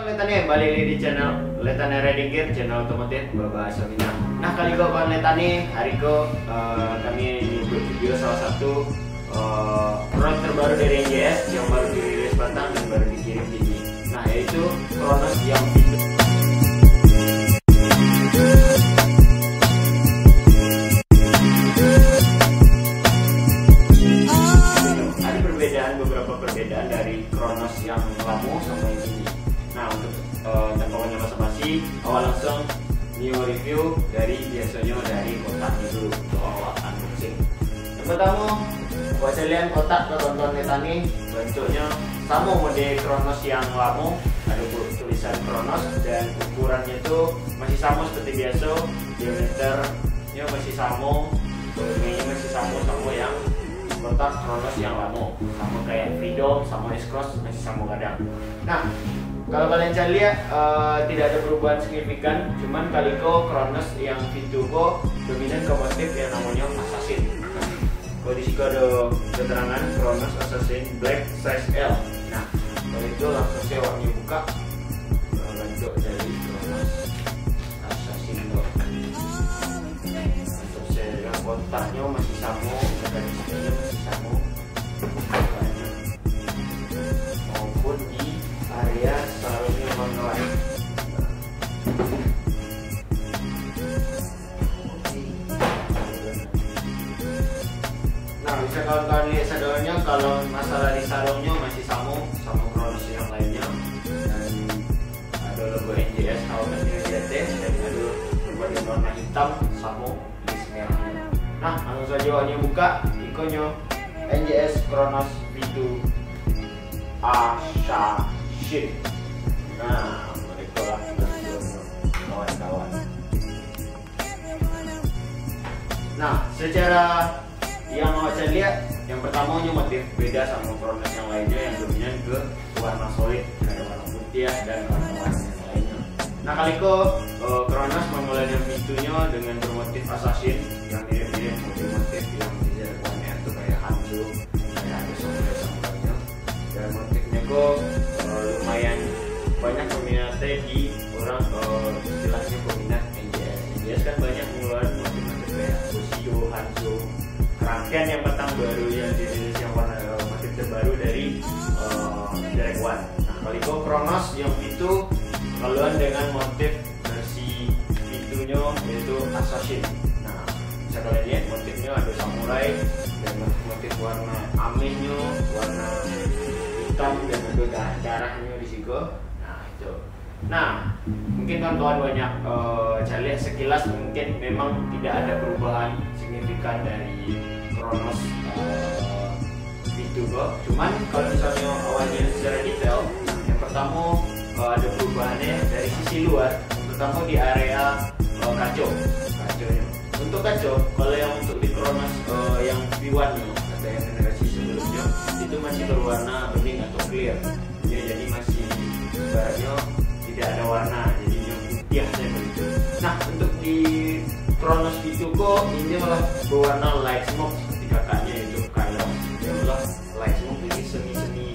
kawan letane balik lagi di channel letane riding gear channel otomotif bahasa Minang. Nah kali ko kawan letane hari ko kami buat video salah satu produk terbaru dari NJS yang baru dirilis Batang dan baru dikirim di sini. Nah yaitu Kronos yang itu. Beberapa perbedaan dari Kronos yang lama sama yang ini. Nah untuk tanpa banyak basa-basi, awal langsung new review dari biasanya dari kotaknya dulu untuk awal unboxing. Yang pertama, buat kalian kotak ke tonton letani bentuknya sama model Kronos yang lama, ada tulisan Kronos dan ukurannya itu masih sama seperti biasa, diameternya masih sama, volumenya masih sama yang kotak Kronos yang lama, sama kayak Freedom, sama S-Cross masih sama kadang. Nah, kalau kalian cari lihat tidak ada perubahan signifikan, cuman kaliko Kronos yang itu kok dominan ke motif yang namanya Assassin. Kalau di sini ada keterangan Kronos Assassin Black size L. Nah, kalau itu langsung saya warnanya buka bentuk dari Kronos Assassin Black. Untuk saya kotaknya masih sama, mekanismenya masih sama, maupun di area salonnya bangkalan. Nah, bisa kawan-kawan lihat sadolnya, kalau masalah di salonnya masih sama Kronos yang lainnya, dan ada logo NJS awalnya DT dan ada berbagai warna hitam sama list merahnya. Nah, langsung saja hanya buka ikonnya NJS Kronos V2 Assassin. Nah, mereka lah kawan-kawan. Nah, secara yang mau saya lihat, yang pertamanya motif beda sama Kronos yang lainnya yang dominan ke warna solid, kayak warna putih dan warna-warna yang lainnya. Nah, kaliko Kronos memulai V2-nya dengan bermotif Assassin yang mirip-mirip motif-motif yang di Zerwannya itu kayak Hanzo, kayak ada samurai-samurainya, dan motifnya kok lumayan banyak peminatnya di orang istilahnya peminat NJS. NJS kan banyak mengeluarkan motif-motif kayak Bushido, Hanzo, Kerangkaian yang petang baru yang dirilis yang warna motif terbaru dari Zerwan. Nah, kaliko Kronos yang itu keluar dengan motif versi V2-nya yaitu Assassin. Nah, bisa kalian lihat motifnya ada samurai dan motif warna amehnya, warna hitam dan ada darahnya di situ. Nah itu. Nah, mungkin kawan-kawan banyak saya lihat sekilas mungkin memang tidak ada perubahan signifikan dari Kronos V2 kok. Cuman kalau misalnya awalnya secara detail, yang pertama ada perubahannya dari sisi luar. Yang pertama di area kacanya. Untuk kaca, kalau yang untuk di Kronos yang V1-nya atau yang generasi sebelumnya itu masih berwarna bening atau clear. Jadi masih ibaratnya tidak ada warna, jadinya putih saja begitu. Nah, untuk di Kronos V2 kok ini malah berwarna light smoke seperti kakaknya itu Kylo. Dia malah light smoke ini semi-semi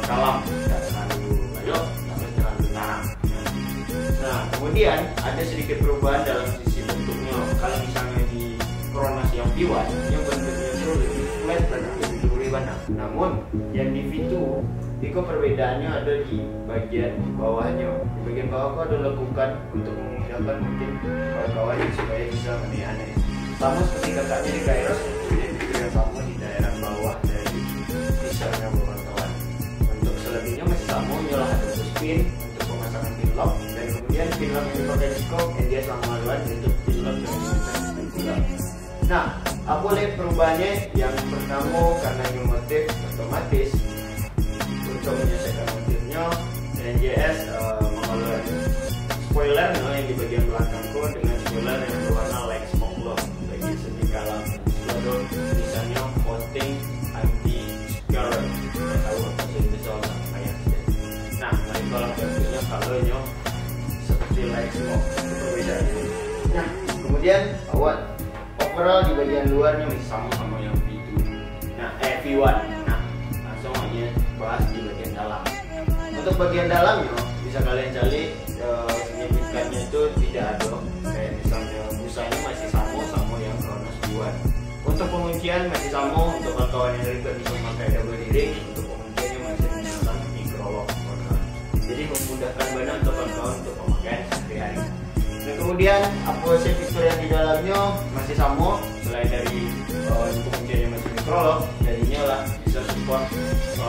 kalam, tidak terlalu banyak, tidak terlalu terang. Nah, kemudian ada sedikit perubahan dalam sisi bentuknya. Kalau misalnya di Kronos yang V1 yang bentuknya itu lebih flat dan lebih lurik banget. Namun yang di V2 itu perbedaannya ada di bagian bawahnya. Di bagian bawah kok ada lekukan untuk memudahkan mungkin kawan-kawan supaya bisa menilai. Sama seperti kakaknya di Kairos, yang sama di daerah bawah dari desainnya kawan-kawan. Untuk selebihnya masih sama, nyolah ada spin untuk pemasangan pin lock, dan kemudian pin lock yang dipakai di scope NJS lama luar itu pin lock dengan pin. Nah, apa lihat perubahannya? Yang pertama karena new motif otomatis untuk menyelesaikan motifnya NJS mengeluarkan spoiler yang di bagian belakang kok dengan spoiler yang berwarna light smoke loh bagi semi kalam. Lalu misalnya coating anti scarlet, nggak tahu apa sih itu soal ayat. Nah, dari kolom bentuknya kalanya seperti light smoke, itu perbedaannya. Nah, kemudian overall di bagian luarnya masih sama yang V2. Nah, V1. Nah, langsung aja bahas di bagian dalam. Untuk bagian dalamnya, di bisa kalian cari signifikannya itu tidak ada, kayak misalnya busanya masih sama yang Kronos V1. Untuk penguncian masih sama, untuk kawan-kawan yang ribet bisa memakai double D-ring, untuk pengunciannya masih menggunakan microlock. Jadi memudahkan banget untuk kawan-kawan untuk pemakaian sehari-hari. Dan kemudian approach fitur yang di dalamnya masih sama, selain dari pengunciannya masih microlock, jadinya lah bisa support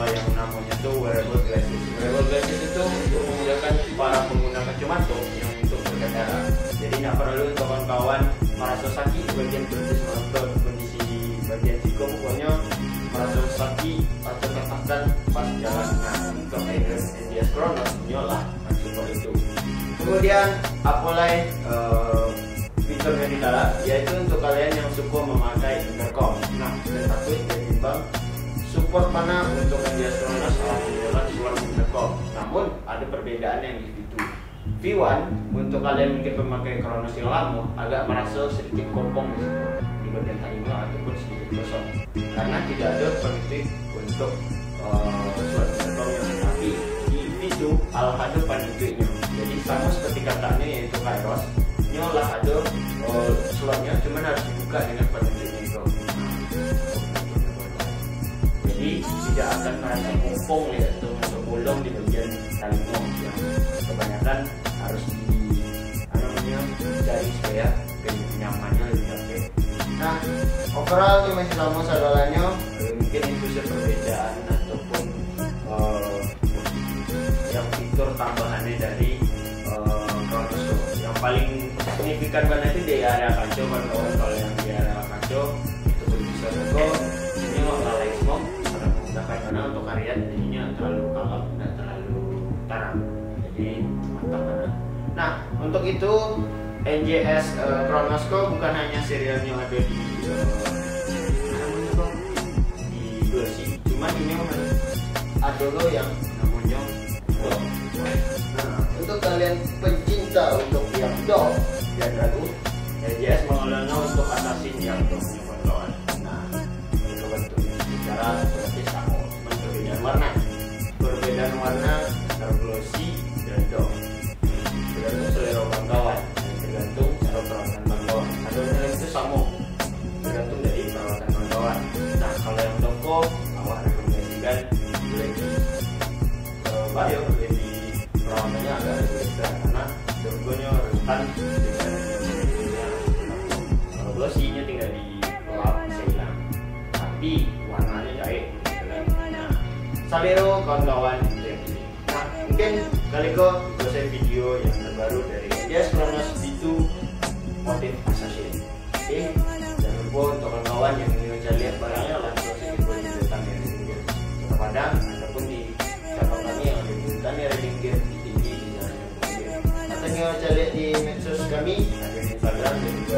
yang namanya tuh wearable glasses. Wearable glasses itu untuk memudahkan para pengguna kacamata yang untuk berkendara. Jadi nggak perlu untuk kawan-kawan merasa sakit bagian betis atau kondisi bagian siku, pokoknya merasa sakit atau ketakutan pas jalan. Nah, untuk NGS Kronos nyolah support itu. Kemudian apalagi fitur yang di dalam, yaitu untuk kalian yang suka memakai intercom. Nah, dan takut ketimbang support mana untuk NGS Kronos alhamdulillah support intercom. Namun ada perbedaan yang di situ. V1 untuk kalian mungkin pemakai Kronos yang lama agak merasa sedikit kopong di bagian taringnya ataupun sedikit kosong karena tidak ada pengetik untuk suara intercom yang tapi di V2 ada pengetiknya. Jadi sama seperti katanya yaitu Kairos, nyolah ada slotnya, cuman harus dibuka dengan pengetiknya itu. Jadi tidak akan merasa kopong ya atau masuk bolong di bagian taringnya yang kebanyakan harus cari supaya nyamannya lebih oke. Nah, overall ini masih sama saudaraannya, mungkin itu perbedaan ataupun yang fitur tambahannya dari Kronos. Yang paling signifikan banget itu di area kaca, kalau yang di area kaca itu bisa juga ini lalai semua karena menggunakan mana untuk harian jadinya terlalu kalem dan terlalu terang, jadi mantap banget. Nah, untuk itu NGS Kronos bukan hanya serial yang ada di Glossy, cuman ini ada lo yang namanya Dog. Nah, untuk kalian pencinta untuk yang Dog dan ragu, NGS mengelolanya untuk assassin yang Dognya kawan-kawan. Nah, itu bentuknya secara seperti sama, perbedaan warna antara Glossy dan Dog. Tergantung selera kawan-kawan, tergantung cara perawatan kawan-kawan. Adanya itu sama, tergantung dari perawatan kawan-kawan. Nah, kalau yang toko, awak rekomendasikan lebih perawatannya agak lebih ekstra karena dogonya rentan dengan kalau Glossy-nya tinggal di lap bisa hilang, tapi warnanya cair. Nah, salero kawan-kawan. Nah, mungkin kali kok saya video yang terbaru dari NGS Kronos V2 motif assassin. Oke, jangan lupa untuk kawan-kawan yang ingin mencari lihat barangnya langsung saja boleh datang dari pinggir Kota Padang ataupun di cabang kami yang ada di hutan ya pinggir di tinggi di jalan yang pinggir. Atau cari lihat di medsos kami ada di Instagram dan juga